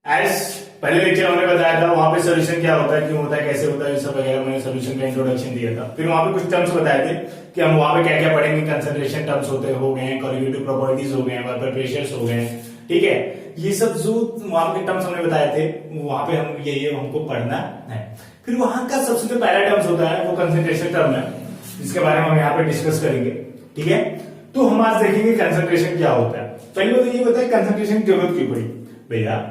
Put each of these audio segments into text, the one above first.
As पहले lecture हमने बताया था वहां पे सोल्यूशन क्या होता है, क्यों होता है, कैसे होता है, ये सब वगैरह मैंने सोल्यूशन का इंट्रोडक्शन दिया था। फिर वहां पे कुछ टर्म्स बताए थे कि हम वहां पे क्या क्या पढ़ेंगे। कंसंट्रेशन टर्म्स होते हो गए, कोलिगेटिव प्रॉपर्टीज हो गए, वेपर प्रेशर्स हो गए, ठीक है। ये सब जो वहां के टर्म्स हमने बताए थे वहां पे हम ये हमको पढ़ना है। फिर वहां का सबसे जो पहला टर्म्स होता है वो कंसंट्रेशन टर्म है, जिसके बारे में हम यहाँ पे डिस्कस करेंगे, ठीक है। तो हम आज देखेंगे कंसंट्रेशन क्या होता है। पहले बात ये बताए कंसंट्रेशन की जरूरत क्यों पड़ी। भैया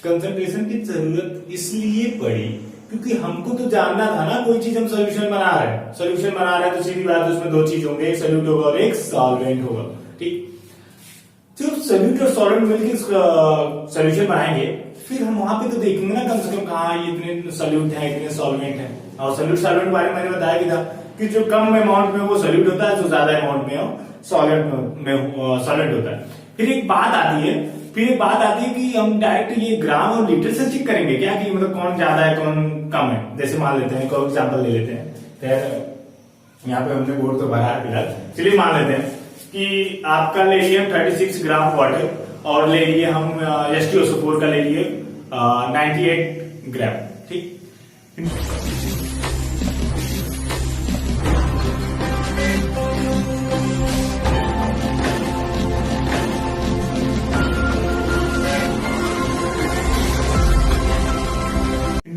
कंसंट्रेशन की जरूरत इसलिए पड़ी क्योंकि हमको तो जानना था ना, कोई चीज हम सोल्यूशन बना रहे हैं, सोल्यूशन बना रहे हैं तो सीधी बात है उसमें दो चीज होंगे, एक सोल्यूट होगा और एक सॉल्वेंट होगा, ठीक। जब सोल्यूट और सॉल्वेंट मिलकर सोल्यूशन बनाएंगे फिर हम वहां पे तो देखेंगे ना कम से कम कहा इतने सोल्यूट है, इतने सॉल्वेंट है। और सोल्यूट सॉल्वेंट के बारे में मैंने बताया भी था कि जो कम अमाउंट में वो सोल्यूट होता है, जो ज्यादा अमाउंट में हो सॉल्वेंट होता है। फिर एक बात आती है कि हम डायरेक्ट ये ग्राम और लीटर से चेक करेंगे क्या कि मतलब कौन ज्यादा है कौन कम है। जैसे मान लेते हैं, कोई एग्जांपल ले लेते हैं, तो यहाँ पे हमने बोर्ड तो भरा है फिलहाल। चलिए मान लेते हैं कि आपका ले लिए हम 36 ग्राम वाटर और ले लिए हम H2SO4 का ले लिए 98 ग्राम, ठीक।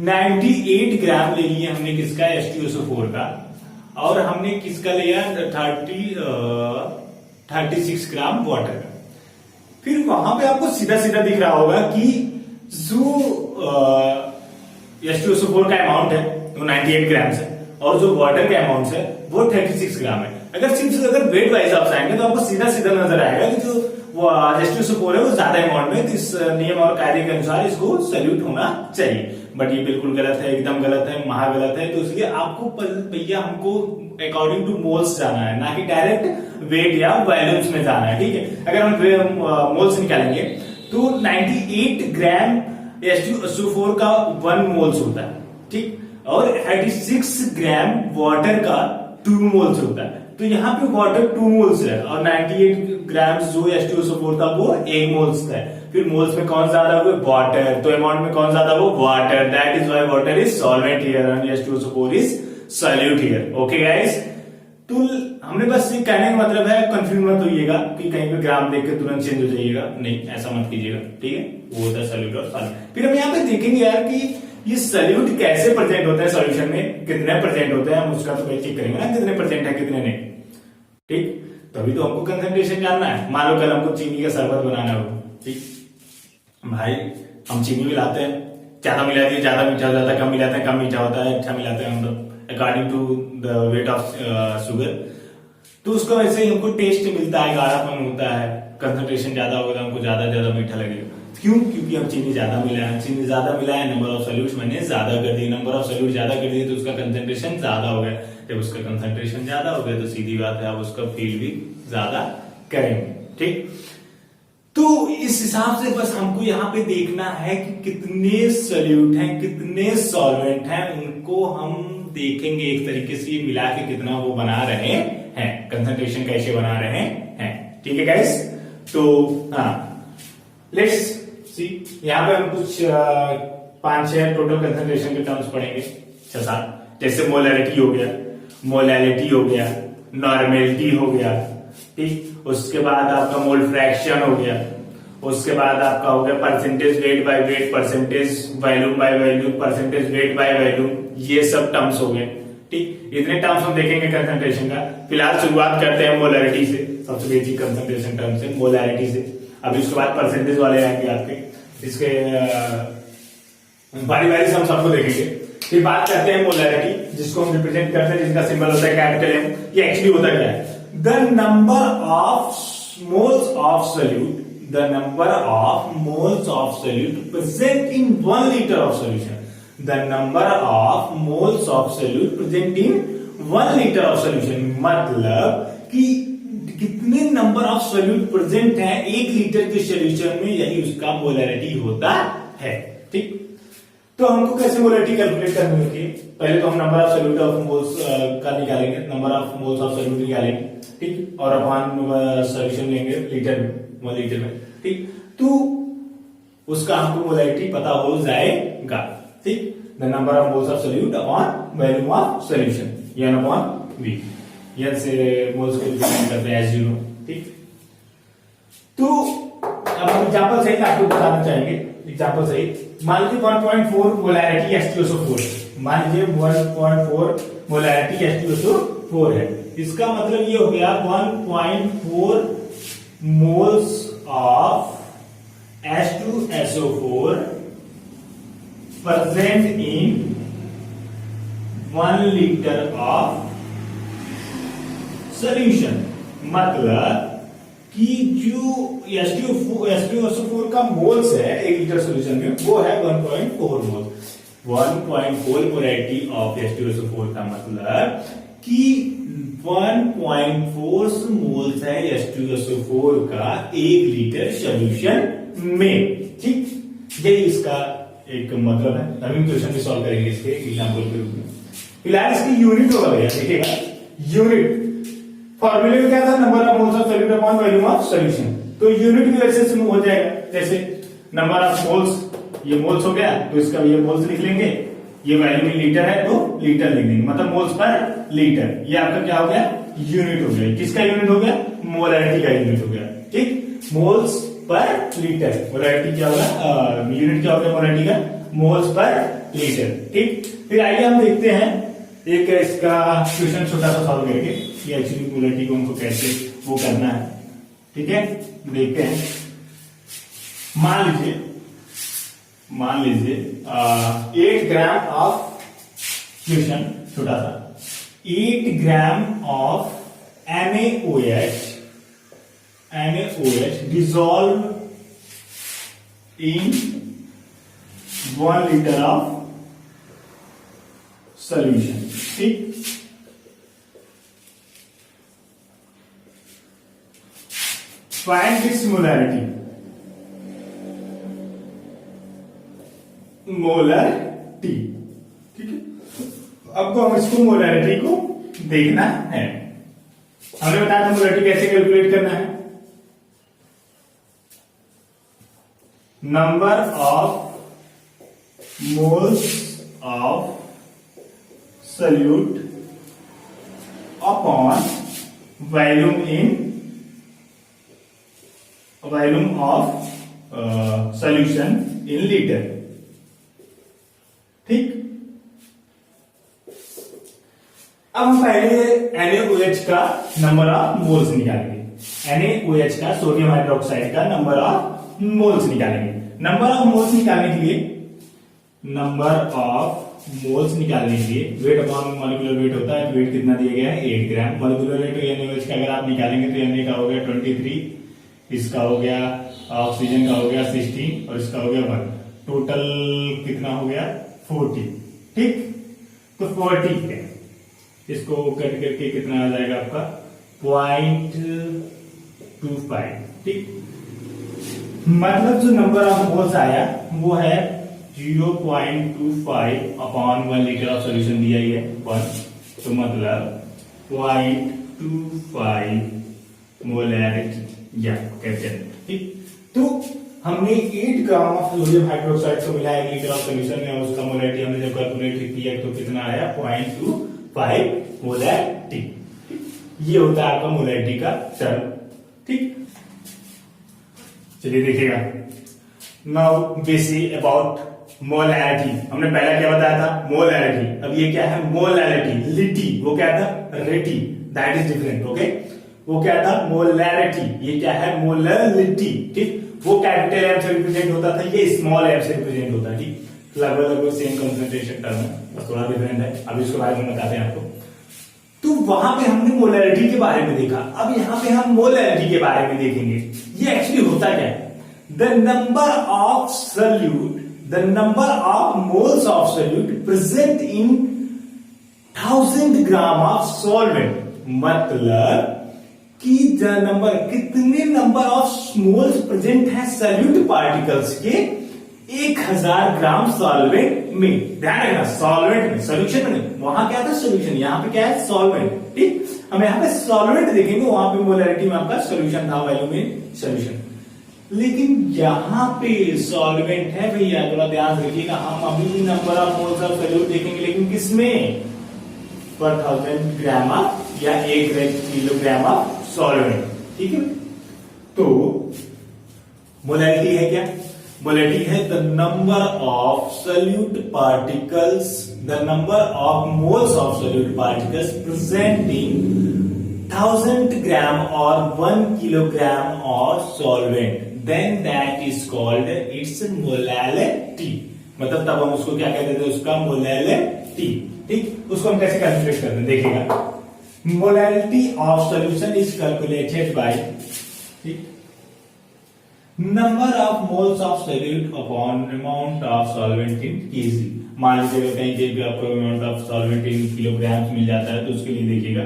98 ग्राम ले लिए हमने किसका, H2SO4 का, और हमने किसका लिया 36 ग्राम वाटर का। फिर वहां पे आपको सीधा सीधा दिख रहा होगा कि जो H2SO4 का अमाउंट है वो 98 ग्राम है और जो वाटर का अमाउंट है वो 36 ग्राम है। अगर वेट वाइज आप आएंगे तो आपको सीधा सीधा नजर आएगा कि जो H2SO4 है वो ज्यादा अमाउंट में, इस नियम और कायदे के अनुसार इसको सल्यूट होना चाहिए। बट ये बिल्कुल गलत है, एकदम गलत है, महागलत है। तो इसलिए आपको भैया हमको अकॉर्डिंग टू मोल्स जाना है, ना कि डायरेक्ट वेट या वॉल्यूम्स में जाना है, ठीक है। अगर हम मोल्स निकालेंगे तो 98 ग्राम H2SO4 का 1 मोल्स होता है, ठीक, और 86 ग्राम वाटर का 2 मोल्स होता है। तो यहाँ पे वाटर 2 मोल्स है और 98 ग्राम जो H2SO4 था वो 1 मोल्स था। फिर मोल्स में कौन ज्यादा हुआ, वाटर। तो अमाउंट में कौन ज्यादा हुआ, water. That is why water is solvent here and H2SO4 is solute here. Okay guys, तो हमने बस ये कहने का मतलब है, कंफ्यूज मत होइएगा कि कहीं पे ग्राम देख के तुरंत चेंज हो जाइएगा, नहीं ऐसा मत कीजिएगा, ठीक है। वो होता है सॉल्यूट और सॉल्वेंट। फिर हम यहाँ पे देखेंगे यार कि ये सॉल्यूट कैसे प्रेजेंट होता है सॉल्यूशन में, कितने प्रेजेंट होते हैं, हम उसका तो चेक करेंगे ना कितने प्रेजेंट है कितने नहीं, ठीक। तभी तो हमको कंसंट्रेशन जानना है। मान लो कल हमको चीनी का शरबत बनाना हो, ठीक भाई, हम चीनी मिलाते हैं, ज्यादा मिलाते हैं ज्यादा मीठा हो जाता है, कम मिलाते हैं कम मीठा होता है, अच्छा मिलाते हैं हम लोग according to the weight of sugar. तो उसका वैसे ही हमको टेस्ट मिलता है, गाढ़ापन होता है। कंसंट्रेशन ज्यादा होगा तो हमको ज्यादा मीठा लगेगा। क्यों? क्योंकि हम चीनी ज्यादा मिलाए, चीनी ज्यादा मिलाए, नंबर ऑफ सॉल्यूट्स मैंने ज्यादा कर दी, नंबर ऑफ सॉल्यूट ज्यादा कर दिए तो उसका कंसंट्रेशन ज्यादा हो गया। जब उसका कंसंट्रेशन ज्यादा हो गया तो सीधी बात है आप उसका फील भी ज्यादा करेंगे, ठीक। तो इस हिसाब से बस हमको यहाँ पे देखना है कि कितने सॉल्यूट हैं कितने सॉल्वेंट हैं, उनको हम देखेंगे एक तरीके से मिला के कितना वो बना रहे हैं, कंसंट्रेशन कैसे बना रहे हैं, ठीक है गाइस। तो हाँ, लेट्स सी, यहाँ पे हम कुछ 5-6 टोटल कंसंट्रेशन के टर्म्स पढ़ेंगे, 6-7। जैसे मोलैरिटी हो गया, नॉर्मेलिटी हो गया, ठीक। उसके बाद आपका मोल फ्रैक्शन हो गया, उसके बाद आपका हो गया percentage weight by weight, percentage volume by volume, percentage weight by volume, ये सब टर्म्स हो गए, ठीक। इतने टर्म्स हम देखेंगे कंसंट्रेशन का। फिलहाल शुरुआत करते हैं मोलैरिटी से, सबसे बेसिक कंसंट्रेशन टर्म से, मोलैरिटी से। अभी उसके बाद परसेंटेज वाले आएंगे आपके, इसके बारी बारी से हम सबको देखेंगे। फिर बात करते हैं मोलैरिटी, जिसको हम रिप्रेजेंट करते हैं, जिसका सिंबल होता है कैपिटल एम। ये एक्चुअली होता क्या है, the number of moles of solute, the number of moles of solute present in 1 litre of solution, the number of moles of solute present in 1 litre of solution. मतलब कि कितने number of solute present है 1 litre के solution में, यही उसका molarity होता है, ठीक। तो हमको कैसे मोलैरिटी कैलकुलेट करनी होती है, पहले तो हम number of solute of moles का निकालेंगे, number of moles of solute निकालेंगे, ठीक, और अपन सोल्यूशन लेंगे लीटर में, 1 लीटर में, ठीक। तो उसका हमको मोलैरिटी पता हो जाएगा। ठीक, the number of moles of solute upon volume of solution, n upon v, n से मोल्स को डिफाइन करते हैं एज यू नो। ठीक, तो अब हम एग्जांपल सहित आपको बताना चाहेंगे। एग्जांपल सहित मान लीजिए 1.4 मोलैरिटी H2SO4, मान लीजिए 1.4 मोलैरिटी H2SO4 है। इसका मतलब ये हो गया 1.4 moles of H2SO4 present in 1 liter of solution। मतलब कि जो H2SO4 का मोल्स है 1 लीटर सोल्यूशन में, वो है 1.4 मोल्स। 1.4 मोलैरिटी ऑफ H2SO4 का मतलब कि 1.4 मोल्स है H2SO4 का 1 लीटर सोल्यूशन में। ठीक, यही इसका एक मतलब है। अभी क्वेश्चन भी सॉल्व करेंगे इसके एग्जांपल के रूप में। फिलहाल इसकी यूनिट होगा भैया, देखिएगा यूनिट फॉर्मूले में क्या था, number of moles of solute upon volume of solution. तो यूनिट भी वैसे से हो जाएगा, जैसे नंबर ऑफ मोल्स, ये मोल्स हो गया तो इसका ये मोल्स लिख लेंगे, ये वैल्यू में लीटर है तो लीटर लिख देंगे, मतलब मोल्स पर लीटर। ये आपका क्या हो गया, यूनिट हो गया। किसका यूनिट हो गया, मोलैरिटी का यूनिट हो गया। ठीक, मोल्स पर लीटर, मोलैरिटी क्या होगा, यूनिट क्या हो गया मोलैरिटी का, मोल्स पर लीटर। ठीक, फिर आइए हम देखते हैं एक इसका क्वेश्चन छोटा सा सॉल्व करके कि एक्चुअली मोलैरिटी को हमको कैसे वो करना है। ठीक है, देखते हैं। मान लीजिए 8 ग्राम ऑफ क्वेश्चन छोटा सा, 8 gram of NaOH dissolve in 1 liter of solution। ठीक, find its molarity, मोलैरिटी। ठीक है, अब हम इसको मोलैरिटी को देखना है। हमने बताया था मोलैरिटी कैसे कैलकुलेट करना है, number of moles of solute upon volume of solution in litre. ठीक, अब हम पहले NaOH का नंबर ऑफ मोल्स निकालेंगे। NaOH का, सोडियम हाइड्रोक्साइड का नंबर ऑफ मोल्स निकालेंगे। नंबर ऑफ मोल्स निकालने के लिए वेट अपॉन मॉलिक्यूलर वेट होता है। वेट कितना दिया गया है, 8 ग्राम। मॉलिक्यूलर वेट NaOH का अगर आप निकालेंगे तो Na का हो गया 23, इसका हो गया ऑक्सीजन का हो गया 16 और इसका हो गया 1। टोटल कितना हो गया 40। ठीक, तो 40 है, इसको कट करके कितना आ जाएगा आपका 0.25। ठीक, मतलब जो नंबर ऑफ मोल्स आया वो है 0.25 अपॉन 1 लीटर ऑफ सोल्यूशन दिया ही है 1, तो मतलब 0.25 मोलैरिटी या कहते हैं। ठीक, तो हमने 8 ग्राम ऑफ सोडियम हाइड्रोक्साइड को मिलाया 1 लीटर ऑफ सोल्यूशन में, और उसका मोलैरिटी हमने जब कैलकुलेट किया तो कितना आया 0.25 मोलैरिटी। ये होता है आपका मोलैरिटी का टर्म। ठीक, चलिए देखिएगा, now we see about molarity. हमने पहला क्या बताया था, मोलैरिटी। अब ये क्या है, मोलैरिटी। लिटी वो क्या था, रेटी, दैट इज डिफरेंट। ओके, वो क्या था, मोलैरिटी। ये क्या है, मोलैरिटी। ठीक, वो कैपिटल एम से रिप्रेजेंट होता था, ये स्मॉल एम से रिप्रेजेंट होता है। ठीक, लगभग सेम कंसंट्रेशन टर्म है, बस थोड़ा डिफरेंट है। अब इसके बारे में बताते हैं आपको। तो वहां पे हमने मोलैरिटी के बारे में देखा, अब यहां पे हम मोलैरिटी के बारे में देखेंगे। ये एक्चुअली होता क्या है, the number of solute, the number of moles of solute present in 1000 gram of solvent. मतलब कि द नंबर, कितने नंबर ऑफ मोल्स प्रेजेंट है सोल्यूट पार्टिकल्स के 1000 ग्राम सॉल्वेंट में। ध्यान रखना, सॉल्वेंट में, सोल्यूशन में। वहां क्या था, सोल्यूशन, यहाँ पे क्या है, सॉल्वेंट। ठीक, हम यहाँ पे सॉल्वेंट देखेंगे, वहां पे मोलैरिटी में आपका सोल्यूशन था, वैल्यू में सोल्यूशन। लेकिन यहाँ पे सॉल्वेंट है भैया, थोड़ा ध्यान रखिएगा। हम अभी भी number of moles of solute देखेंगे, लेकिन किसमें? पर 1000 ग्राम ऑफ या 1 किलोग्राम ऑफ सॉल्वेंट। ठीक है, तो मोलैलिटी है क्या? मोलैलिटी है the number of solute particles, the number of moles of solute particles present in 1000 gram और 1 kilogram of solvent, then that is called its molality. मतलब तब हम उसको क्या कहते थे? उसका मोलैलिटी। ठीक, उसको हम कैसे कैलकुलेट करते हैं देखिएगा। Molality of solution is calculated by, ठीक, number of moles of solute upon amount of solvent in kg. मान लीजिए कहीं भी आपको amount of solvent in kilograms मिल जाता है, तो उसके लिए देखिएगा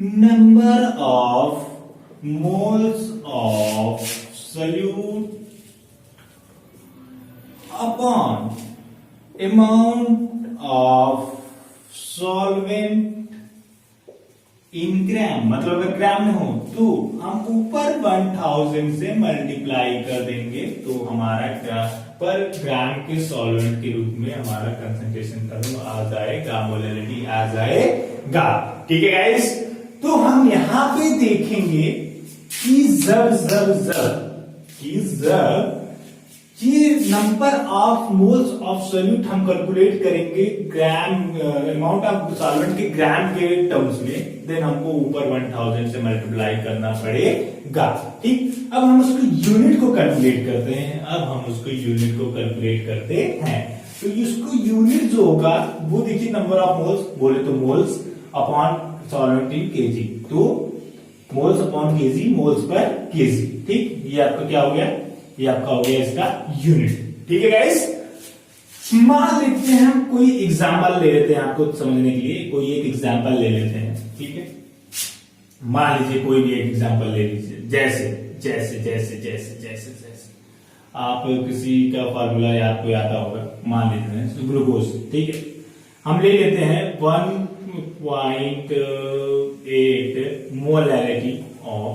number of moles of solute upon amount of solvent in gram. मतलब अगर ग्राम में हो तो हम ऊपर 1000 से मल्टीप्लाई कर देंगे, तो हमारा क्या पर ग्राम के सॉल्वेंट के रूप में हमारा कंसंट्रेशन टर्म आ जाएगा, मोलैलिटी आ जाएगा। ठीक है गाइस, तो हम यहां पे देखेंगे कि जब ये number of moles of solute हम कैलकुलेट करेंगे ग्राम, अमाउंट ऑफ सॉल्वेंट के ग्राम के टर्म्स में, देन हमको ऊपर 1000 से मल्टीप्लाई करना पड़ेगा। ठीक, अब हम उसको यूनिट को कैलकुलेट करते हैं। तो इसको यूनिट जो होगा वो देखिए नंबर ऑफ मोल्स, बोले तो moles upon solvent in kg, तो मोल्स अपॉन केजी, मोल्स पर केजी। ठीक, ये आपका क्या हो गया? ये आपका हो गया इसका यूनिट। ठीक है गाइस, मान लेते हैं हम कोई एग्जांपल ले लेते हैं आपको समझने के लिए, कोई एक एग्जांपल ले लेते हैं। ठीक है, मान लीजिए कोई भी एक एग्जांपल ले लीजिए, जैसे जैसे जैसे जैसे जैसे जैसे आप किसी का फार्मूला याद को आता होगा, मान लेते हैं ग्लूकोज। ठीक है, हम ले लेते हैं 1.8 मोलैलिटी ऑफ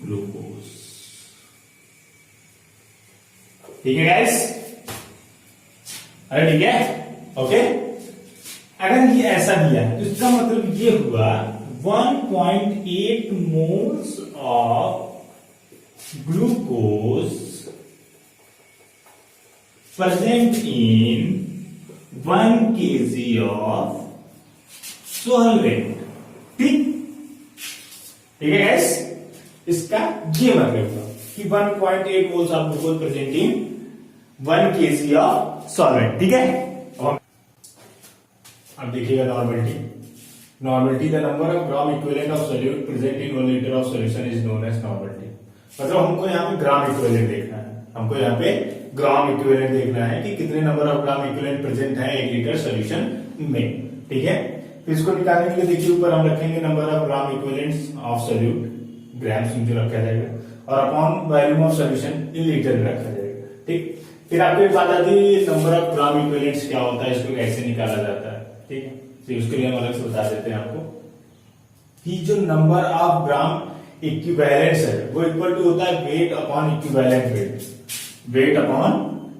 ग्लूकोज। ठीक है गाइस, अरे ठीक है, ओके। अगर ये ऐसा दिया है तो इसका मतलब ये हुआ 1.8 moles of glucose present in 1 kg of solvent. ठीक, ठीक है गाइस, इसका ये मतलब हुआ कि 1.8 moles of glucose present in 1 kg of solvent. ठीक है, अब देखिएगा normality the number of gram equivalent of solute present in 1 litre of solution is known as normality. मतलब हमको यहाँ पे ग्राम इक्विवेलेंट देखना है, हमको यहाँ पे ग्राम इक्विवेलेंट देखना है कि कितने number of gram equivalent present है 1 लीटर सॉल्यूशन में। ठीक है, तो इसको निकालने के लिए देखिए ऊपर हम रखेंगे number of gram equivalents of solute, grams में जो रखा जाएगा, और upon volume of solution in litre में रखा जाएगा। ठीक, फिर आपको एक बात आती है नंबर ऑफ ग्राम इक्विवेलेंट्स क्या होता है, इसको कैसे निकाला जाता है। ठीक है, तो उसके लिए हम अलग से बता देते हैं आपको कि जो नंबर ऑफ ग्राम इक्विवेलेंट्स है वो इक्वल टू होता है weight upon equivalent weight, wait upon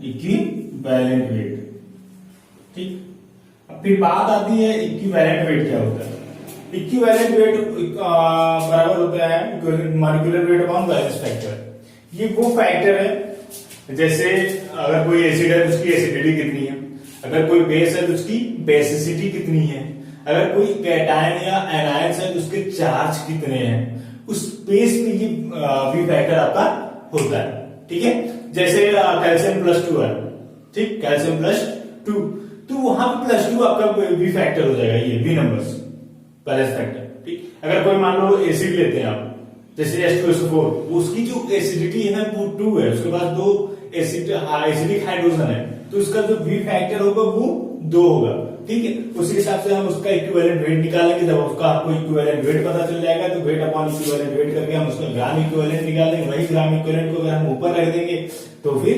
equivalent weight. ठीक, अब फिर बात आती है इक्विवेलेंट वेट क्या होता है। इक्विवेलेंट वेट बराबर होता है molecular weight upon balance factor. ये वो फैक्टर है, जैसे अगर कोई एसिड है तो उसकी एसिडिटी कितनी है, अगर कोई बेस है तो उसकी बेसिसिटी कितनी है, अगर कोई कैटायन या एनायंस है तो उसके चार्ज कितने हैं, उस बेस पे ये वी फैक्टर आपका होता है। ठीक है, जैसे कैल्शियम +2 है, ठीक, कैल्शियम +2, तो वहां पे +2 आपका वी फैक्टर हो जाएगा, ये वी नंबर्स बैलेंस फैक्टर। ठीक, अगर कोई मान लो एसिड लेते हैं आप, जैसे H2SO4, उसकी जो एसिडिटी है ना वो 2 है, उसके बाद 2 एसिडिक हाइड्रोजन है, तो उसका जो वी फैक्टर होगा वो 2 होगा। ठीक है, उसी हिसाब से हम उसका इक्विवेलेंट वेट निकालेंगे, जब उसका आपको इक्विवेलेंट वेट पता चल जाएगा तो वेट अपॉन इक्विवेलेंट वेट करके हम उसका ग्राम इक्विवेलेंट निकालेंगे। वही ग्राम इक्विवेलेंट को अगर हम ऊपर रख देंगे तो फिर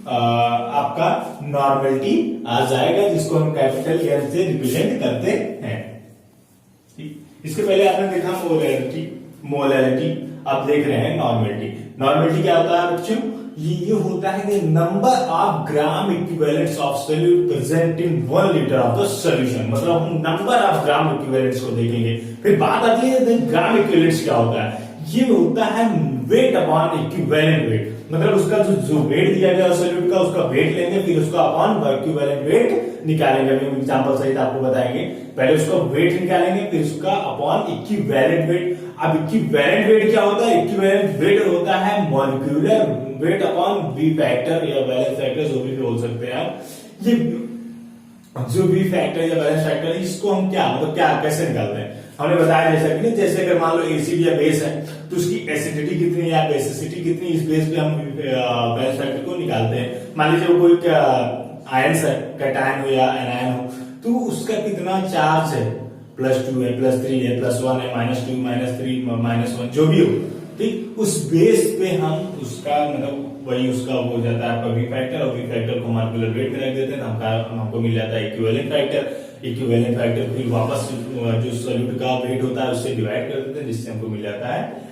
आपका नॉर्मलिटी आ जाएगा, जिसको हम कैपिटल एन से रिप्रेजेंट करते हैं। ठीक, इसके पहले आपने देखा मोलैलिटी, अब देख रहे हैं नॉर्मलिटी। नॉर्मेलिटी क्या होता है बच्चों? ये होता है कि number of gram equivalents of solute present in 1 litre of the solution, मतलब हम नंबर ऑफ ग्राम इक्विवेलेंट्स को देखेंगे। फिर बात आती है ग्राम इक्विवेलेंट्स क्या होता है? ये होता है वेट अपॉन इक्विवेलेंट वेट, मतलब उसका जो वेट दिया गया सोल्यूट का, उसका वेट लेंगे, फिर उसका अपॉन इक्विवेलेंट वेट निकालेंगे। अभी हम एग्जांपल सहित आपको बताएंगे। पहले उसका वेट निकालेंगे, फिर उसका अपॉन इक्विवेलेंट वेट। अब इक्विवेलेंट वेट क्या होता है? इक्विवेलेंट वेट होता है molecular weight upon B factor या बैलेंस फैक्टर, जो भी बोल सकते हैं आप। ये जो बी फैक्टर या बैलेंस फैक्टर, इसको हम क्या मतलब क्या कैसे निकालते हैं? हमने बताया जैसे अगर मान लो एसिड या बेस है तो उसकी एसिडिटी कितनी है या बेसिसिटी कितनी, इस बेस पे हम बैलेंस फैक्टर को निकालते हैं। मान लीजिए वो कोई आयंस है, कैटायन हो या एनायन हो, तो उसका कितना चार्ज है, +2 है, +3 है, +1 है, -2, -3, -1, जो भी हो, ठीक। उस बेस पे हम उसका मतलब वही उसका वो हो जाता है आपका वी फैक्टर, और वी फैक्टर को मॉलिक्यूलर वेट में रख देते हैं, हमको मिल जाता है इक्विवेलेंट फैक्टर। इक्विवेलेंट फैक्टर फिर वापस जो सॉल्यूट का वेट होता है उससे डिवाइड कर देते हैं, जिससे हमको मिल जाता है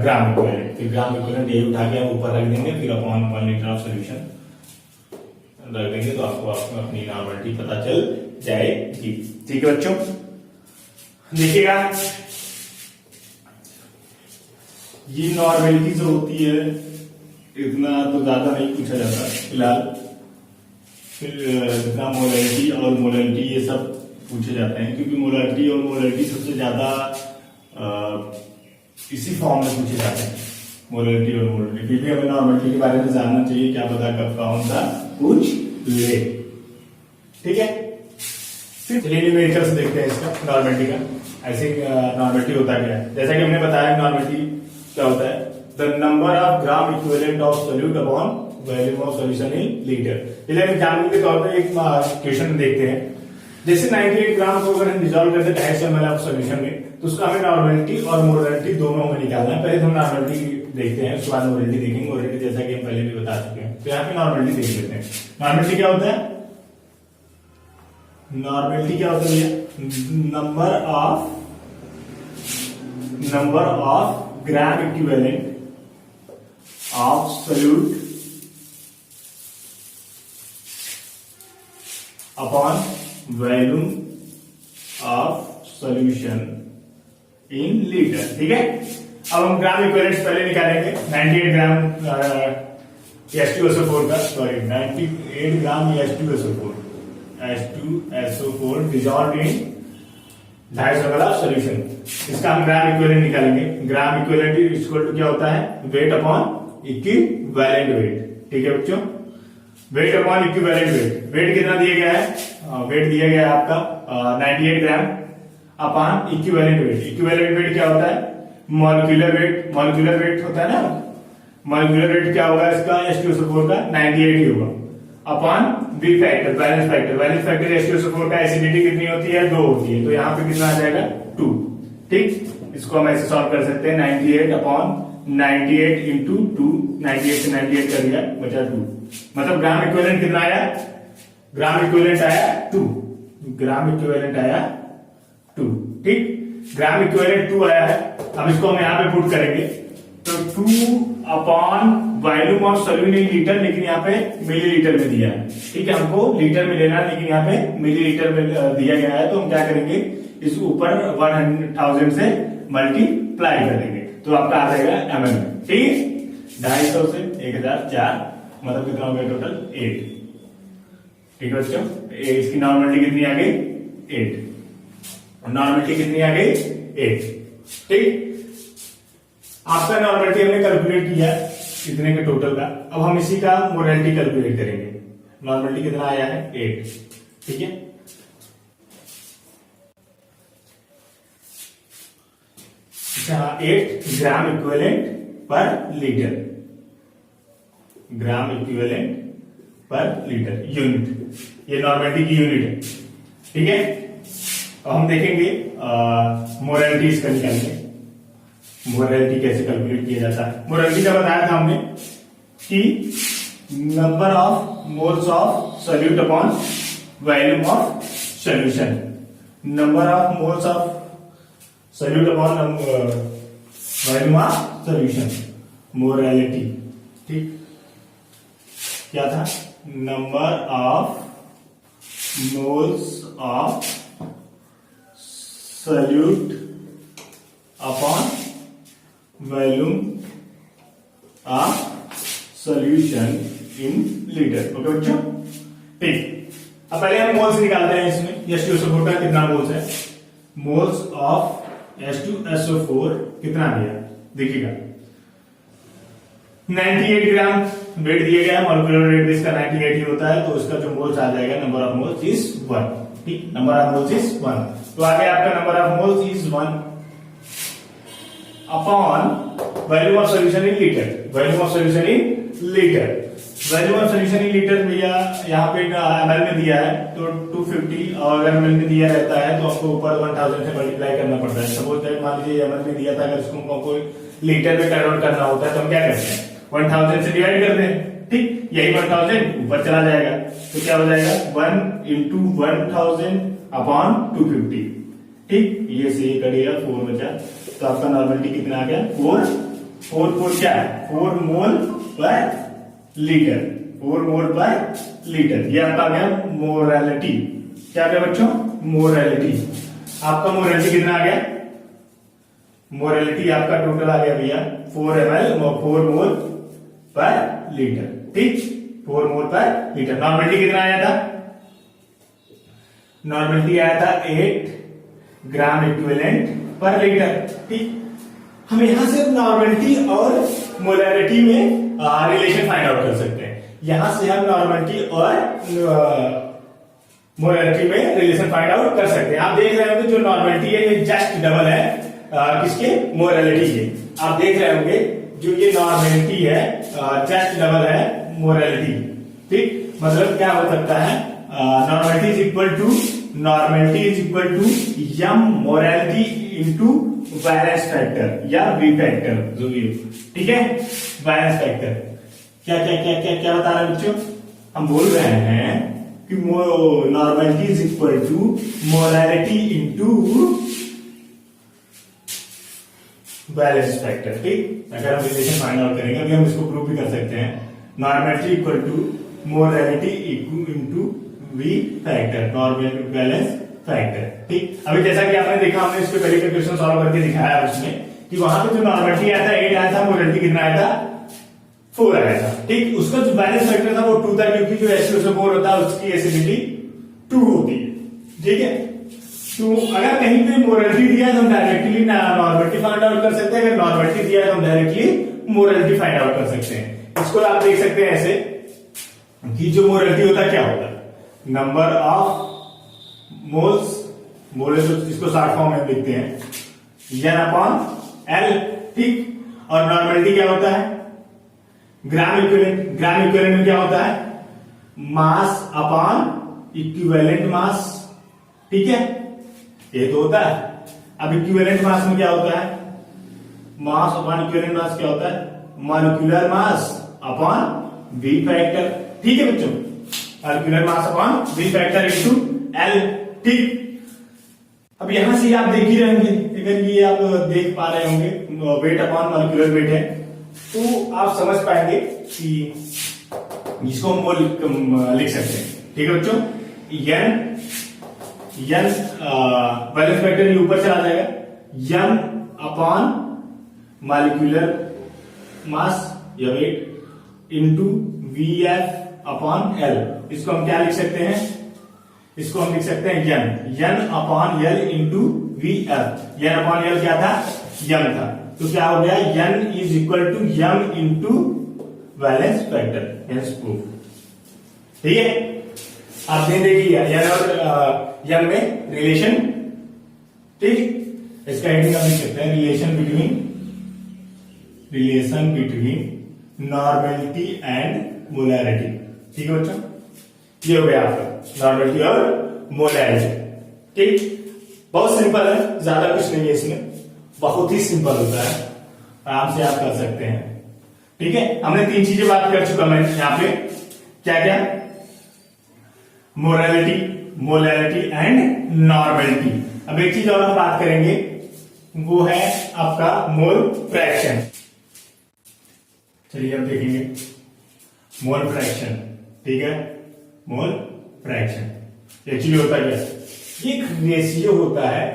ग्राम इक्विवेलेंट। फिर ग्राम इक्विवेलेंट यही उठा के हम ऊपर रख देंगे, फिर अपॉन 1 लीटर ऑफ सोल्यूशन रख देंगे, तो आपको अपनी नॉर्मलिटी पता चल जाएगी। ठीक है बच्चों, देखिएगा ये नॉर्मलिटी जो होती है इतना तो ज्यादा नहीं पूछा जाता फिलहाल, फिर जितना मोलैलिटी और मोलैलिटी ये सब पूछे जाते हैं, क्योंकि मोलैलिटी और मोलैलिटी सबसे ज्यादा इसी फॉर्म में पूछे जाते हैं, मोलैलिटी और मोलैलिटी। फिर भी हमें नॉर्मलिटी के बारे में जानना चाहिए, क्या पता कब कौन सा पूछ ले। ठीक है, फिर चलिए न्यूमेरिकल्स देखते हैं इसका नॉर्मलिटी का। ऐसे नॉर्मलिटी होता क्या है? जैसा कि हमने बताया नॉर्मलिटी क्या होता है, the number of gram equivalent of solute upon volume of solution in litre. चलिए एग्जाम्पल के तौर पर एक क्वेश्चन देखते हैं। जैसे 98 ग्राम को अगर हम डिजोल्व करते हैं 250 ml ऑफ सॉल्यूशन में, तो उसका हमें नॉर्मलिटी और मोलैलिटी दोनों हमें निकालना है। पहले हम नॉर्मलिटी देखते हैं, उसके बाद मोलैलिटी देखेंगे। मोलैलिटी जैसा कि हम पहले भी बता चुके हैं, तो यहाँ पे नॉर्मलिटी देख लेते हैं। नॉर्मलिटी क्या होता है? नॉर्मलिटी क्या होता है? Number of gram equivalent of solute upon volume of solution in litre. ठीक है, अब हम ग्राम इक्विवेलेंट्स पहले निकालेंगे। 98 ग्राम H2SO4 का, sorry 98 gram H2SO4 dissolve in 250 ml of solution. इसका हम ग्राम इक्विवेलेंट निकालेंगे। ग्राम इक्विवेलेंट इक्वल टू क्या होता है? Weight upon equivalent weight. ठीक है बच्चों, weight upon equivalent weight. Weight कितना दिया गया है? वेट दिया गया है आपका 98 ग्राम upon equivalent wait. Equivalent weight क्या होता है? Molecular wait. मॉलिक्यूलर वेट होता है ना, मॉलिक्यूलर वेट क्या होगा इसका? H2SO4 का 98 ही होगा, upon B factor, balance factor. Balance factor H2SO4 का एसिडिटी कितनी होती है? 2 होती है, तो यहाँ पे कितना आ जाएगा? 2। ठीक, इसको हम ऐसे सॉल्व कर सकते हैं। 98 अपॉन 98 इंटू 2, 98 से 98 कर दिया, बचा 2। मतलब ग्राम इक्विवेलेंट कितना आया? ग्राम इक्विवेलेंट आया 2। ग्राम इक्विवेलेंट आया 2। ठीक, ग्राम इक्विवेलेंट 2 आया है। अब इसको हम यहाँ पे पुट करेंगे, तो 2 upon volume of solution in litre, लेकिन यहाँ पे मिलीलीटर में दिया है। ठीक है, हमको लीटर में लेना है, लेकिन यहाँ पे मिलीलीटर में दिया गया है, तो हम क्या करेंगे, इस ऊपर 1000 से मल्टीप्लाई कर देंगे, तो आपका आ जाएगा ml में। ठीक है, 250 से 1004, मतलब कितना हो गया टोटल? 8। ठीक है बच्चों, इसकी नॉर्मलिटी कितनी आ गई? 8। नॉर्मलिटी कितनी आ गई? 8। ठीक, आपका नॉर्मलिटी हमने कैलकुलेट किया इतने के टोटल का। अब हम इसी का मोलैलिटी कैलकुलेट करेंगे। नॉर्मलिटी कितना आया है? 8। ठीक है, अच्छा 8 ग्राम इक्विवेलेंट पर लीटर। ग्राम इक्विवेलेंट पर लीटर यूनिट, ये नॉर्मलिटी की यूनिट है। ठीक है, अब हम देखेंगे मोलैलिटी इसका निकालेंगे। मोलैलिटी कैसे कैलकुलेट किया जाता है? मोलैलिटी का बताया था हमने कि number of moles of solute upon volume of solution. Number of moles of solute upon volume of solution. Morality, ठीक, क्या था, number of moles of solute upon volume of solution in litre. Okay बच्चों, ठीक। अब पहले हम moles निकालते हैं इसमें। H2SO4 का कितना मोल्स है, मोल्स ऑफ H2SO4 कितना दिया, देखिएगा 98 ग्राम वेट दिया गया, मॉलिक्यूलर वेट इसका 98 ही होता है, तो उसका जो मोल्स आ जाएगा, नंबर ऑफ मोल्स इज 1, ठीक, नंबर ऑफ मोल्स इज 1। तो आगे आपका number of moles is 1 upon volume of solution in litre, volume of solution in litre, volume of solution in litre भैया यहाँ पे एमएल में दिया है तो 250, और अगर एमएल में दिया रहता है तो आपको ऊपर 1000 से मल्टीप्लाई करना पड़ता है। सपोज दैट मान लीजिए एमएल में दिया था, अगर इसको आपको लीटर में कन्वर्ट करना होता है तो हम क्या करते हैं, 1000 से डिवाइड करते हैं, ठीक, यही 1000 ऊपर चला जाएगा, तो क्या हो जाएगा 1 इंटू 1000 अपॉन 250, ठीक, ये से ये कटेगा 4 बचा, तो आपका नॉर्मलिटी कितना आ गया 4 क्या है 4 मोल पर लीटर, 4 मोल पर लीटर, ये आपका आ गया मोरालिटी। क्या आ गया बच्चों, मोरालिटी। आपका मोरालिटी कितना आ गया, मोरालिटी आपका टोटल आ गया भैया 4 ml 4 मोल पर लीटर, ठीक, 4 मोल पर लीटर। नॉर्मलिटी कितना आया था, नॉर्मलिटी आया था 8 ग्राम इक्विवेलेंट पर लीटर, ठीक। हम यहां से नॉर्मलिटी और मोलारिटी में रिलेशन फाइंड आउट कर सकते हैं। यहां से हम नॉर्मलिटी और मोलारिटी में रिलेशन फाइंड आउट कर सकते हैं। आप देख रहे होंगे जो नॉर्मलिटी है ये जस्ट डबल है किसके, मोलारिटी के। आप देख रहे होंगे जो ये नॉर्मलिटी है जस्ट डबल है मोलारिटी, ठीक, मतलब क्या हो सकता है, normality is equal to um molarity into valence factor या वी फैक्टर, जो भी, ठीक है, वायलेंस फैक्टर। क्या क्या क्या क्या क्या बता रहे हैं बच्चों, हम बोल रहे हैं कि normality is equal to molarity into valence factor, ठीक। अगर हम रिलेशन फाइंड आउट करेंगे, अभी हम इसको प्रूव भी कर सकते हैं, normality equal to molarity into V factor, normal balance factor, ठीक। अभी जैसा कि आपने देखा, हमने इसके पहले का क्वेश्चन सॉल्व करके दिखाया उसमें कि वहां पे जो नॉर्मलिटी आया था 8 आया था, मोरालिटी कितना आया था 4 आया था, ठीक। उसका जो बैलेंस फैक्टर था वो 2 था, क्योंकि जो H2SO4 होता है उसकी एसिडिटी 2 होती है, ठीक है। तो अगर कहीं पे मोरालिटी दिया है तो हम डायरेक्टली नॉर्मलिटी फाइंड आउट कर सकते हैं, अगर नॉर्मलिटी दिया है तो हम डायरेक्टली मोरालिटी फाइंड आउट कर सकते हैं। इसको आप देख सकते हैं ऐसे कि जो मोरालिटी होता है क्या होता है, नंबर ऑफ मोल्स, बोले तो इसको शॉर्ट फॉर्म में लिखते हैं N अपॉन L, ठीक, और नॉर्मलिटी क्या होता है, ग्राम इक्विवेलेंट, ग्राम इक्विवेलेंट में क्या होता है, मास अपॉन इक्विवेलेंट मास, ठीक है, ये तो होता है। अब इक्विवेलेंट मास में क्या होता है, मास अपॉन इक्विवेलेंट मास क्या होता है, molecular mass upon V factor, ठीक है बच्चों, molecular mass upon V factor into L, ठीक। अब यहां से आप देख ही रहे होंगे, अगर ये आप देख पा रहे होंगे वेट अपॉन मॉलिक्यूलर वेट है, तो आप समझ पाएंगे कि इसको हम मोल लिख सकते हैं, ठीक है बच्चों। N बैलेंस फैक्टर ये ऊपर चला जाएगा, M अपॉन मॉलिक्यूलर मास या weight into VF upon L। इसको हम क्या लिख सकते हैं, इसको हम लिख सकते हैं N upon L into VF। N upon L क्या था, M था, तो क्या हो गया N is equal to M into balance factor, hence proof, ठीक है। आपने देख लिया N और M में रिलेशन, ठीक। इसका हेडिंग हम लिख सकते हैं relation between normality and molarity, ठीक है बच्चों। ये हो गया आपका नॉर्मलिटी और मोलारिटी, ठीक। बहुत सिंपल है, ज्यादा कुछ नहीं है इसमें, बहुत ही सिंपल होता है, आराम से आप कर सकते हैं, ठीक है। हमने 3 चीजें बात कर चुका मैं यहाँ पे, क्या क्या, मोरालिटी, मोलारिटी एंड नॉर्मलिटी। अब एक चीज और हम बात करेंगे, वो है आपका मोल फ्रैक्शन। चलिए अब देखेंगे मोल फ्रैक्शन। ठीक है, मोल फ्रैक्शन एक्चुअली होता क्या है, एक रेशियो होता है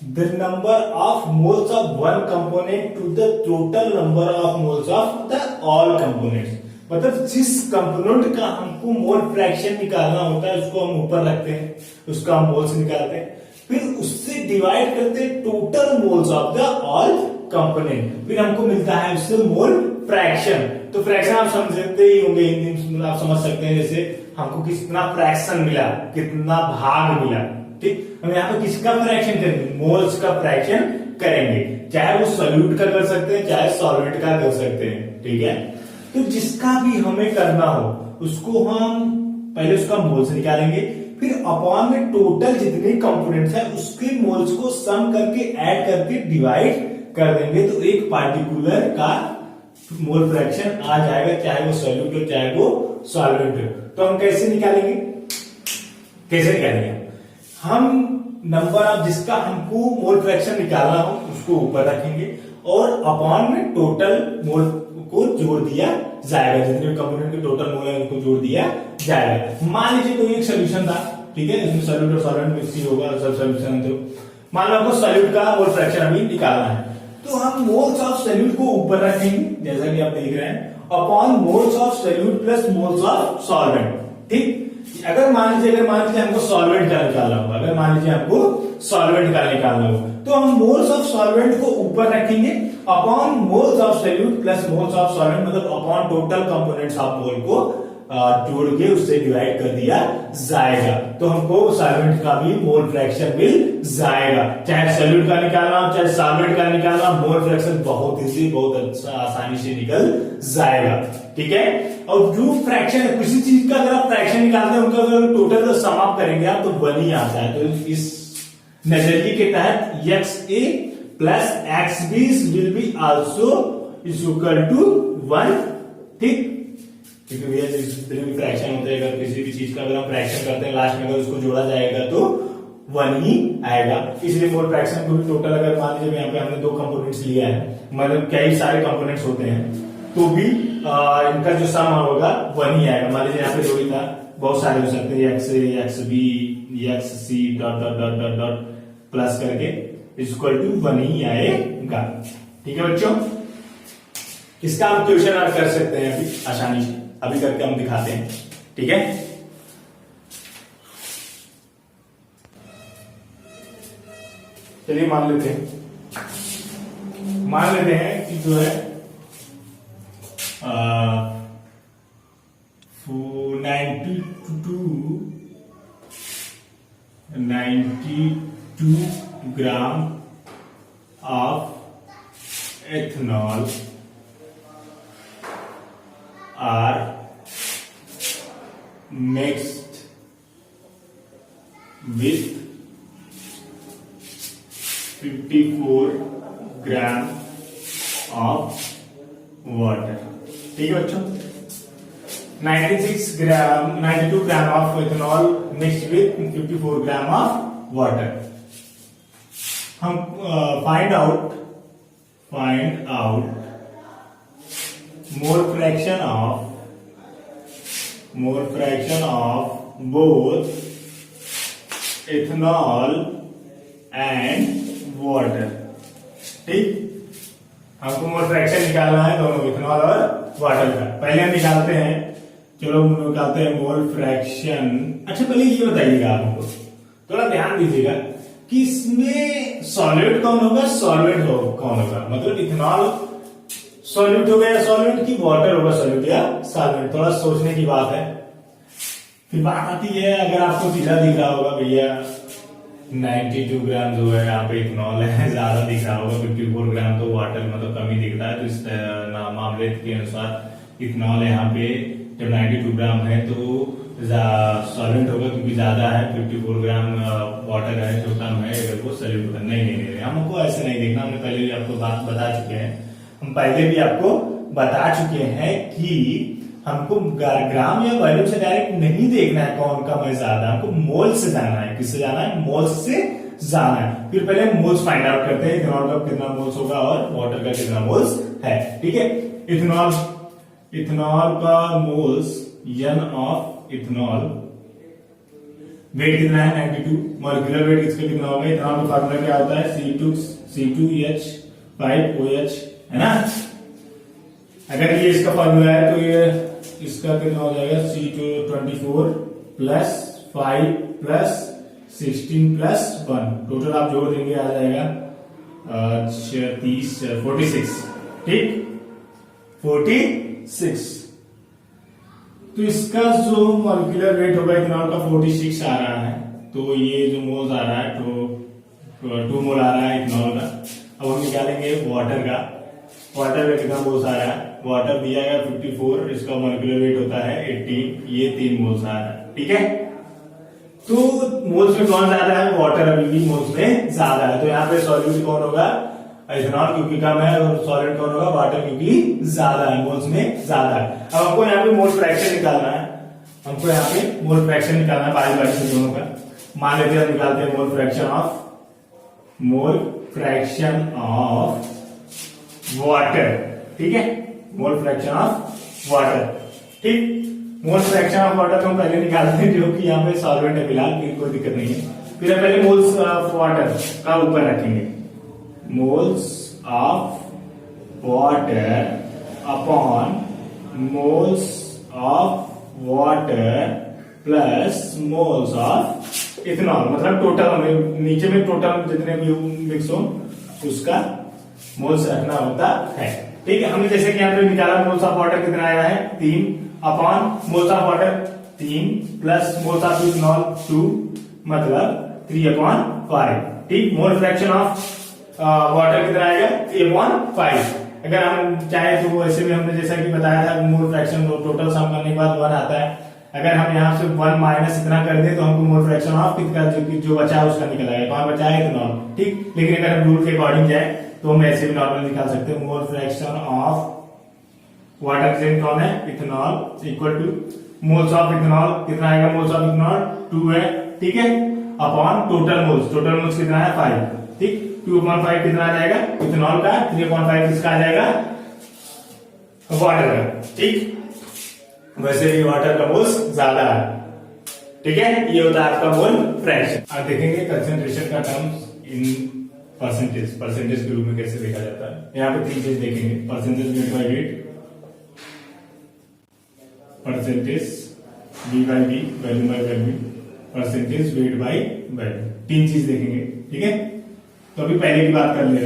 the number of moles of one component to the total number of moles of the all components. मतलब जिस कंपोनेंट का हमको मोल फ्रैक्शन निकालना होता है उसको हम ऊपर रखते हैं, उसका हम मोल्स निकालते हैं, फिर उससे डिवाइड करते हैं total moles of the all component, फिर हमको मिलता है उससे मोल फ्रैक्शन। तो फ्रैक्शन आप समझते ही होंगे, हिंदी में आप समझ सकते हैं, जैसे हमको कितना फ्रैक्शन मिला, कितना भाग मिला। ठीक, हम यहाँ पे किसका फ्रैक्शन करेंगे, मोल्स का फ्रैक्शन करेंगे, चाहे वो सॉल्यूट का कर सकते हैं चाहे सॉल्वेंट का कर सकते हैं। ठीक है, तो जिसका भी हमें करना हो उसको हम पहले उसका मोल्स निकालेंगे, फिर अपॉन में टोटल जितने कंपोनेंट्स है उसके मोल्स को सम करके ऐड करके डिवाइड कर देंगे, तो एक पार्टिकुलर का मोल फ्रैक्शन आ जाएगा, चाहे वो सॉल्यूट हो चाहे वो सॉल्वेंट हो। तो हम कैसे निकालेंगे, कैसे निकालेंगे, हम नंबर ऑफ जिसका हमको मोल फ्रैक्शन निकालना हो उसको ऊपर रखेंगे और अपॉन में टोटल मोल को जोड़ दिया जाएगा, जितने भी कंपोनेंट के टोटल मोल है उनको जोड़ दिया जाएगा। मान लीजिए कोई एक सोल्यूशन था, ठीक है, इसमें सॉल्यूट और सॉल्वेंट मिक्स ही होगा, सब सोल्यूशन। तो मान लो आपको सॉल्यूट का मोल फ्रैक्शन अभी निकालना है, तो हम मोल्स ऑफ सॉल्यूट को ऊपर रखेंगे जैसा कि आप देख रहे हैं, upon moles of solute plus moles of solvent. ठीक, अगर मान लीजिए हमको सॉल्वेंट का निकालना होगा, अगर मान लीजिए हमको सॉल्वेंट का निकालना होगा, तो हम मोल्स ऑफ सॉल्वेंट को ऊपर रखेंगे upon moles of solute plus moles of solvent, मतलब upon total components of mole को जोड़ के उससे डिवाइड कर दिया जाएगा, तो हमको सॉल्वेंट का भी मोल फ्रैक्शन मिल जाएगा। चाहे सॉल्यूट का निकालना हो चाहे सॉल्वेंट का निकालना, मोल फ्रैक्शन बहुत इजी, बहुत अच्छा आसानी से निकल जाएगा। ठीक है, और जो फ्रैक्शन है किसी चीज का अगर आप फ्रैक्शन निकालते हैं उनका अगर टोटल समाप्त करेंगे आप तो 1 ही आता है। तो इस नजरिए के तहत X A plus X B will be also is equal to 1। ठीक, क्योंकि भैया जितने भी फ्रैक्शन होते हैं, अगर किसी भी चीज का अगर हम फ्रैक्शन करते हैं लास्ट में अगर उसको जोड़ा जाएगा तो 1 ही आएगा। इसलिए मोल फ्रैक्शन को भी टोटल अगर मान लीजिए यहाँ पे हमने 2 कंपोनेंट्स लिया है, मतलब कई सारे कंपोनेंट्स होते हैं, तो भी इनका जो सम होगा 1 ही आएगा। मान लीजिए यहाँ पे जो भी था, बहुत सारे हो सकते हैं, X A X B X C dot dot dot dot dot plus करके इक्वल टू 1 ही आएगा। ठीक है बच्चों, इसका हम क्वेश्चन आंसर कर सकते हैं अभी आसानी से, अभी करके हम दिखाते हैं। ठीक है, चलिए मान लेते हैं कि जो है 92 gram of ethanol are mixed with 54 gram of water. ठीक है बच्चों, 92 gram of ethanol mixed with 54 gram of water. हम find out mole fraction of both ethanol and water. ठीक, हमको मोल फ्रैक्शन निकालना है दोनों इथेनॉल और वाटर का। पहले हम निकालते हैं, चलो निकालते हैं मोल फ्रैक्शन। अच्छा पहले ये बताइएगा, आप हमको थोड़ा ध्यान दीजिएगा कि इसमें सॉल्वेंट कौन होगा, सॉल्वेंट कौन होगा, मतलब इथेनॉल सॉल्यूट होगा या सॉल्वेंट की वाटर होगा सॉल्यूट या सॉल्वेंट, थोड़ा सोचने की बात है। फिर बात आती है, अगर आपको सीधा दिख रहा होगा भैया 92 ग्राम जो है यहाँ पे इथेनॉल है, ज्यादा दिख रहा होगा, 54 ग्राम तो वाटर मतलब कम ही दिखता है, तो इस मामले के अनुसार इथेनॉल यहाँ पे जब 92 ग्राम है तो सॉल्वेंट होगा क्योंकि ज्यादा है, 54 ग्राम वाटर है जो कम है, अगर वो सॉल्यूट होगा। नहीं, हमको ऐसे नहीं देखना, हमने पहले भी आपको बात बता चुके हैं, हम पहले भी आपको बता चुके हैं कि हमको ग्राम या वॉल्यूम से डायरेक्ट नहीं देखना है कौन कम है ज्यादा, हमको मोल से जाना है। किससे जाना है, मोल्स से जाना है। फिर पहले मोल्स फाइंड आउट करते हैं, इथेनॉल का कितना मोल्स होगा और वाटर का कितना मोल्स है। ठीक है, इथेनॉल इथेनॉल का moles n of ethanol weight कितना है 92, मॉलिक्यूलर वेट इसका कितना होगा, इथेनॉल का फार्मूला क्या होता है C2H5OH है ना। अगर ये इसका फार्मूला है तो ये इसका कितना हो जाएगा C224 plus 5 plus 16 plus 1, total आप जोड़ देंगे आ जाएगा 46, ठीक 46। तो इसका जो मॉलिक्यूलर वेट होगा इथेनॉल का 46 आ रहा है, तो ये जो मोल्स आ रहा है तो 2 मोल आ रहा है इथेनॉल का। अब हम निकालेंगे वाटर का, वाटर में कितना मोल्स आ रहा है, वाटर दिया गया 54, इसका मॉलिक्यूलर वेट होता है 18, ये 3 मोल्स आ रहा है, ठीक है। तो मोल्स में कौन ज्यादा है, वाटर अभी भी मोल्स में ज्यादा है, तो यहाँ पे सॉल्यूट कौन होगा, इथेनॉल क्योंकि कम है, और सॉलिड कौन होगा, वाटर क्योंकि ज्यादा है, मोल्स में ज्यादा है। अब हमको यहाँ पे मोल फ्रैक्शन निकालना है, हमको यहाँ पे मोल फ्रैक्शन निकालना है बारी से दोनों का। मान लेते हैं निकालते हैं मोल फ्रैक्शन ऑफ वाटर, ठीक है, मोल फ्रैक्शन ऑफ वाटर, ठीक। मोल फ्रैक्शन ऑफ वाटर तो हम पहले निकालते हैं, जो कि यहाँ पे सॉल्वेंट है फिलहाल, फिर कोई दिक्कत नहीं है। फिर पहले मोल्स ऑफ वाटर का ऊपर रखेंगे, moles of water upon moles of water plus moles of ethanol, मतलब टोटल हमें नीचे में टोटल जितने भी मिक्स हो उसका मोल्स रखना होता है, ठीक है। हमने जैसे कि यहाँ पे निकाला मोल्स ऑफ वाटर कितना आया है 3 upon moles of water 3 plus moles of ethanol 2, मतलब 3/5, ठीक। मोल फ्रैक्शन ऑफ वाटर कितना आएगा 3/5। अगर हम चाहे तो ऐसे भी हमने जैसा कि बताया था मोल फ्रैक्शन टोटल सम करने के बाद 1 आता है। अगर हम यहाँ से 1 माइनस इतना कर दें तो हमको मोल फ्रैक्शन ऑफ कितना जो बचा है उसका निकल आएगा, कौन बचा है इथेनॉल, ठीक। लेकिन अगर हम रूल के अकॉर्डिंग जाए तो हम ऐसे भी नॉर्मल निकाल सकते हैं, मोल फ्रैक्शन ऑफ वाटर कौन है ethanol equal two moles of ethanol कितना आएगा, मोल्स ऑफ इथेनॉल 2 है, ठीक है, अपॉन टोटल मोल्स कितना है 5, ठीक। 2/5 कितना आ जाएगा इथेनॉल का, 3/5 किसका आ जाएगा वाटर का, ठीक। वैसे भी वाटर का मोल्स ज्यादा है, ठीक है। ये होता है आपका मोल फ्रैक्शन। अब देखेंगे कंसंट्रेशन का टर्म्स इन परसेंटेज के रूप में कैसे देखा जाता है। यहाँ पे 3 चीज देखेंगे, percentage weight by weight, percentage B by B, value by value, percentage weight by value, 3 चीज देखेंगे, ठीक है। तो अभी पहले की बात कर ले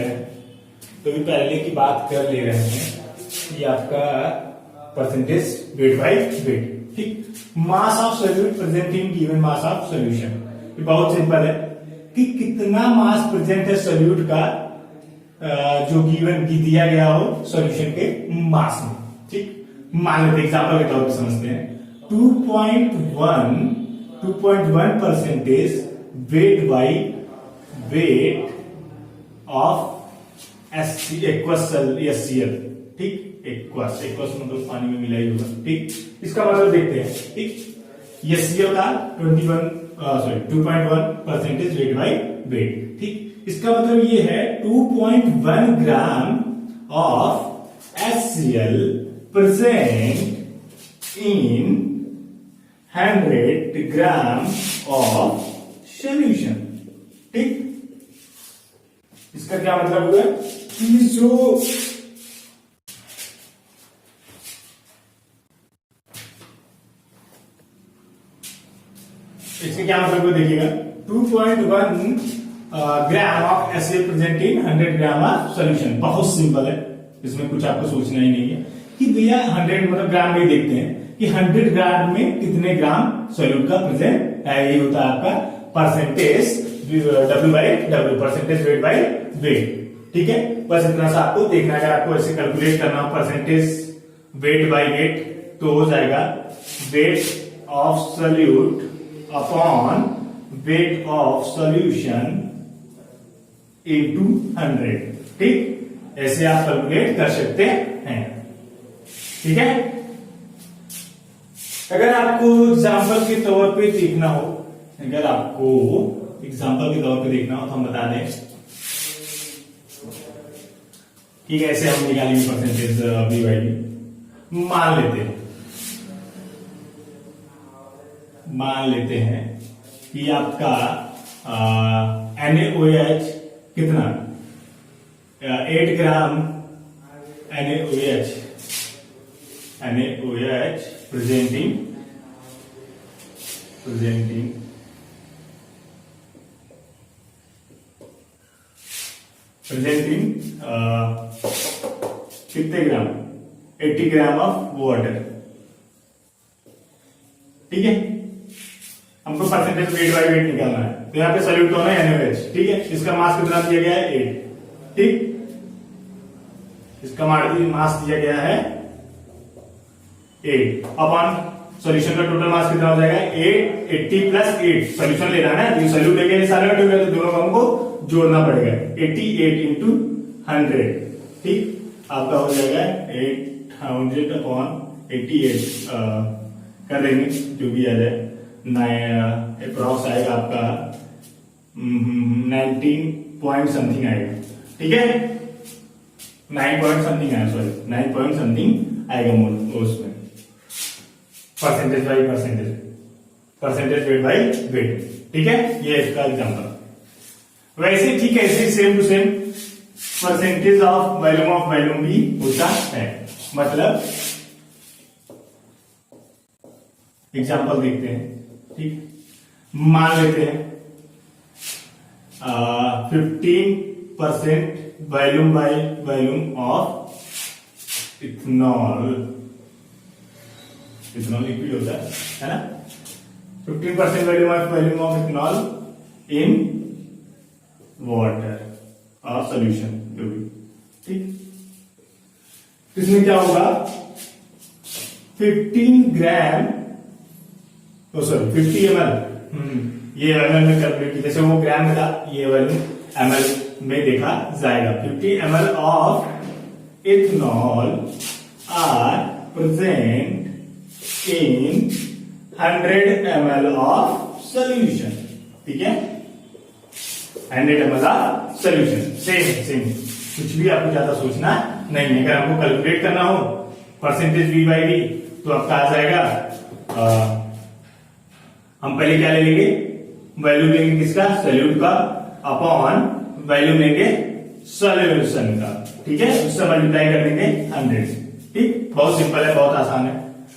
रहे हैं, ये आपका परसेंटेज वेट बाय वेट, ठीक। Mass of solute present in given mass of solution, ये बहुत सिंपल है कि कितना मास प्रेजेंट है सोल्यूट का जो गिवन की दिया गया हो सॉल्यूशन के मास में, ठीक। मान लेते एग्जांपल के तौर पर समझते हैं 2.1 percentage weight by weight of HCl, ठीक। एक्वस मतलब पानी में मिला ही होगा, ठीक। इसका मतलब देखते हैं, ठीक। HCl का 2.1 परसेंटेज वेट बाई वेट, ठीक। इसका मतलब ये है 2.1 gram of HCl present in 100 gram of solution, ठीक। इसका क्या मतलब हुआ कि जो इसका क्या मतलब हुआ देखिएगा 2.1 gram of HCl present in 100 gram of solution. बहुत सिंपल है, इसमें कुछ आपको सोचना ही नहीं है कि भैया 100 मतलब ग्राम में देखते हैं कि 100 ग्राम में कितने ग्राम सॉल्यूट का प्रेजेंट है, ये होता है आपका percentage W by W, percentage weight by weight, ठीक है। बस इतना सा आपको देखना है। अगर आपको ऐसे कैलकुलेट करना हो परसेंटेज वेट बाई वेट तो हो जाएगा weight of solute upon weight of solution into 100, ठीक। ऐसे आप कैलकुलेट कर सकते हैं, ठीक है। अगर आपको एग्जाम्पल के तौर पे देखना हो तो हम बता दें कि कैसे हम निकालेंगे परसेंटेज बी बाई बी। मान लेते हैं कि आपका NaOH कितना 8 ग्राम NaOH presenting कितने ग्राम 80 ग्राम ऑफ वाटर। ठीक है, हमको परसेंटेज वेट बाय वेट निकालना है। तो यहाँ पे सॉल्यूट होना है NaOH। ठीक है, इसका मास कितना दिया गया है 8। ठीक, इसका मास दिया गया है 8 अपॉन सॉल्यूशन का टोटल मास कितना हो जाएगा 8 80 प्लस 8 सॉल्यूशन लेना है ना, सॉल्यूट लेके सॉल्यूट हो गया तो दोनों को हमको जोड़ना पड़ेगा 88 इंटू 100। ठीक, आपका हो जाएगा 800 अपॉन 88 कर देंगे जो भी आ जाए अप्रॉक्स आएगा आपका 19 पॉइंट समथिंग आएगा। ठीक है, 9 पॉइंट समथिंग आएगा, सॉरी 9 पॉइंट समथिंग आएगा मोल उसमें percentage by percentage weight by weight. ठीक है, ये इसका एग्जांपल। वैसे ठीक है, ऐसे same to same percentage of volume भी होता है। मतलब एग्जांपल देखते हैं। ठीक, मान लेते हैं 15% volume by volume of ethanol liquid होता है ना। 15% volume of ethanol in water और सॉल्यूशन जो भी। ठीक, इसमें क्या होगा 15 ग्राम सॉरी 50 ml ये ml में कैलकुलेट की, जैसे वो ग्राम में था ये वॉल्यूम ml में देखा जाएगा। 50 ml of ethanol are present in 100 ml of solution। ठीक है, 100 ml of solution। सेम कुछ भी आपको ज्यादा सोचना नहीं है। अगर आपको कैलकुलेट करना हो परसेंटेज V बाई V तो आपका आ जाएगा हम पहले क्या ले लेंगे वैल्यू लेंगे किसका सॉल्यूट का अपॉन वैल्यू लेंगे सॉल्यूशन का। ठीक है, उससे मल्टीप्लाई कर देंगे 100। ठीक, बहुत सिंपल है, बहुत आसान है,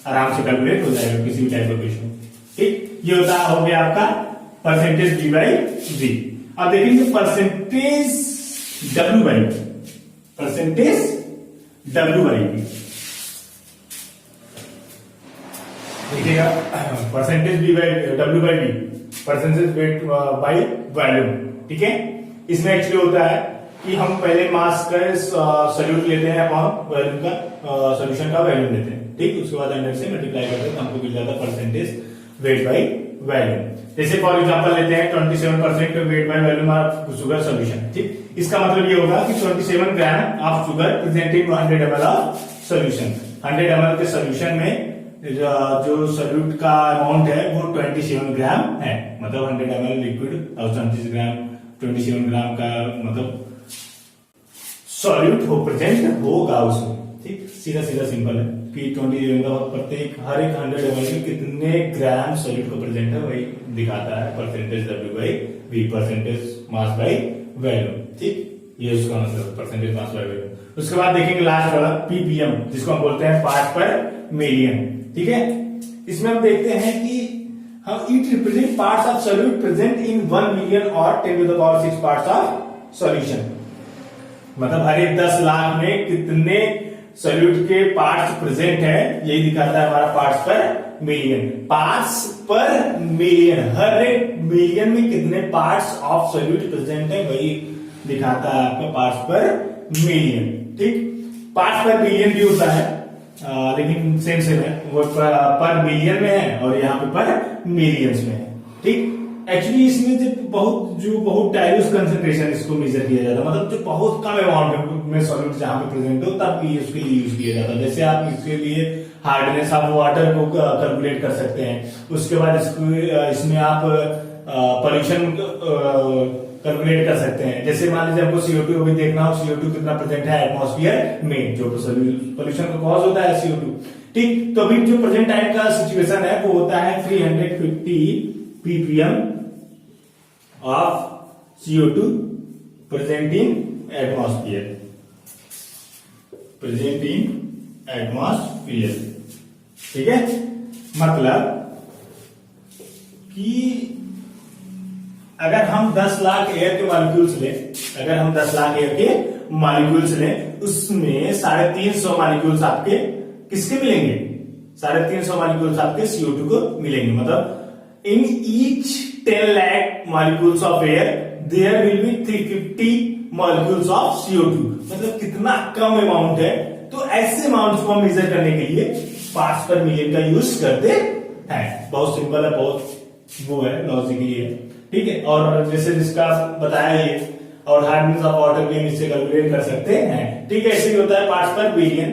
आराम से कैलकुलेट हो जाएगा किसी भी टाइप का क्वेश्चन। ठीक, ये होता हो गया आपका परसेंटेज V बाई V। अब देखेंगे परसेंटेज W बाई V। देखिएगा percentage W by V percentage weight by volume. ठीक है, इसमें एक्चुअली होता है कि हम पहले मास का सॉल्यूट लेते हैं अपॉन वॉल्यूम का सॉल्यूशन का वॉल्यूम लेते हैं। ठीक, उसके बाद 100 से मल्टीप्लाई करते हैं तो हमको मिल जाता है परसेंटेज वेट बाई वॉल्यूम। जैसे फॉर एग्जांपल लेते हैं 27% weight by volume of sugar solution. ठीक, इसका मतलब ये होगा कि 27 gram of sugar presenting 100 ml of solution. 100 ml के सॉल्यूशन में जो सॉल्यूट का अमाउंट है वो 27 ग्राम है। मतलब 100 ml लिक्विड और 27 ग्राम का मतलब सॉल्यूट हो प्रेजेंट होगा उसमें। ठीक, सीधा सिंपल है कि 20 प्रत्येक हर एक 100 ml में कितने ग्राम सॉल्यूट को प्रेजेंट है वही दिखाता है percentage W by V percentage mass by volume. ठीक, ये उसका मतलब परसेंटेज मास बाई वॉल्यूम। उसके बाद देखेंगे लास्ट वाला ppm जिसको हम बोलते हैं पार्ट पर मिलियन। ठीक है, इसमें हम देखते हैं कि हम it represent parts of solute present in 1 million और 10⁶ पार्ट्स ऑफ सॉल्यूशन। मतलब हर एक 10 लाख में कितने सॉल्यूट के पार्ट्स प्रेजेंट है यही दिखाता है हमारा पार्ट्स पर मिलियन। पार्ट्स पर मिलियन, हर एक मिलियन में कितने पार्ट्स ऑफ सॉल्यूट प्रेजेंट है वही दिखाता है आपका पार्ट्स पर मिलियन। ठीक, पार्ट्स पर बिलियन भी होता है लेकिन सेम है, वो पर मिलियन में है और यहाँ पे पर मिलियंस में है। ठीक, एक्चुअली इसमें जो बहुत डाइल्यूट कंसेंट्रेशन इसको मेजर किया जाता है, मतलब जो बहुत कम अमाउंट में सॉल्यूट जहां पे प्रेजेंट हो तब उसके लिए यूज किया जाता है। जैसे आप इसके लिए हार्डनेस ऑफ वाटर को कैलकुलेट कर सकते हैं। उसके बाद इसमें आप पॉल्यूशन कैलकुलेट कर सकते हैं। जैसे मान लीजिए हमको CO2 अभी देखना हो, CO2 कितना प्रेजेंट है एटमॉस्फेयर में, जो पोल्यूशन का कॉज होता है CO2। ठीक, तो अभी जो प्रेजेंट टाइम का सिचुएशन है वो होता है 350 ppm of CO2 present in atmosphere, present in atmosphere. ठीक है, मतलब कि अगर हम 10 लाख एयर के मॉलिक्यूल्स लें, अगर हम 10 लाख एयर के मॉलिक्यूल्स लें, उसमें 350 मॉलिक्यूल्स आपके किसके मिलेंगे? 350 मॉलिक्यूल्स आपके CO2 को मिलेंगे। मतलब in each 10 lakh molecules of air there will be 350 molecules of CO2। मतलब कितना कम अमाउंट है। तो ऐसे अमाउंट को हम मेजर करने के लिए पार्ट्स पर मिलियन का यूज करते हैं। बहुत सिंपल है, बहुत वो है, लॉजिकली है। ठीक है, और जैसे जिसका बताया ये, और हार्डनेस ऑफ वाटर भी हम इससे कैलकुलेट कर सकते हैं। ठीक है, ऐसे ही होता है पार्ट्स पर बिलियन।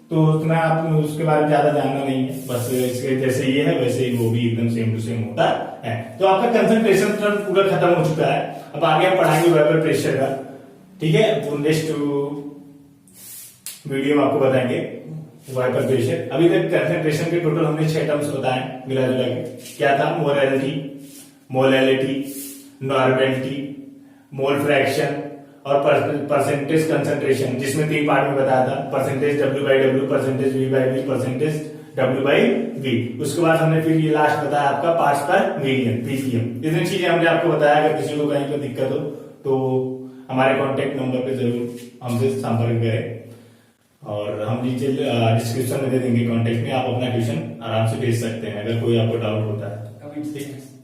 तो उतना आप उसके बारे में ज्यादा जानना नहीं है, बस इसके जैसे ये है वैसे ही वो भी एकदम सेम टू सेम होता है। तो आपका कंसंट्रेशन पूरा खत्म हो चुका है। अब आगे हम पढ़ाएंगे वेपर प्रेशर का। ठीक है, तो नेक्स्ट वीडियो में आपको बताएंगे वेपर प्रेशर। अभी तक कंसंट्रेशन के टोटल हमने 6 टर्म्स बताए मिला जुला के। क्या था? Molality, molality, normality, mole fraction और परसेंटेज कंसंट्रेशन, जिसमें 3 पार्ट में बताया था। Percentage W/W, percentage V/V, percentage W/V। उसके बाद हमने फिर ये लास्ट बताया आपका पार्ट्स पर मिलियन, ppm। इतनी चीजें हमने आपको बताया। अगर किसी को कहीं पर दिक्कत हो तो हमारे कॉन्टेक्ट नंबर पे जरूर हमसे संपर्क करें, और हम नीचे डिस्क्रिप्शन में दे देंगे कॉन्टेक्ट में। आप अपना ट्यूशन आराम से भेज सकते हैं अगर कोई आपको डाउट होता है।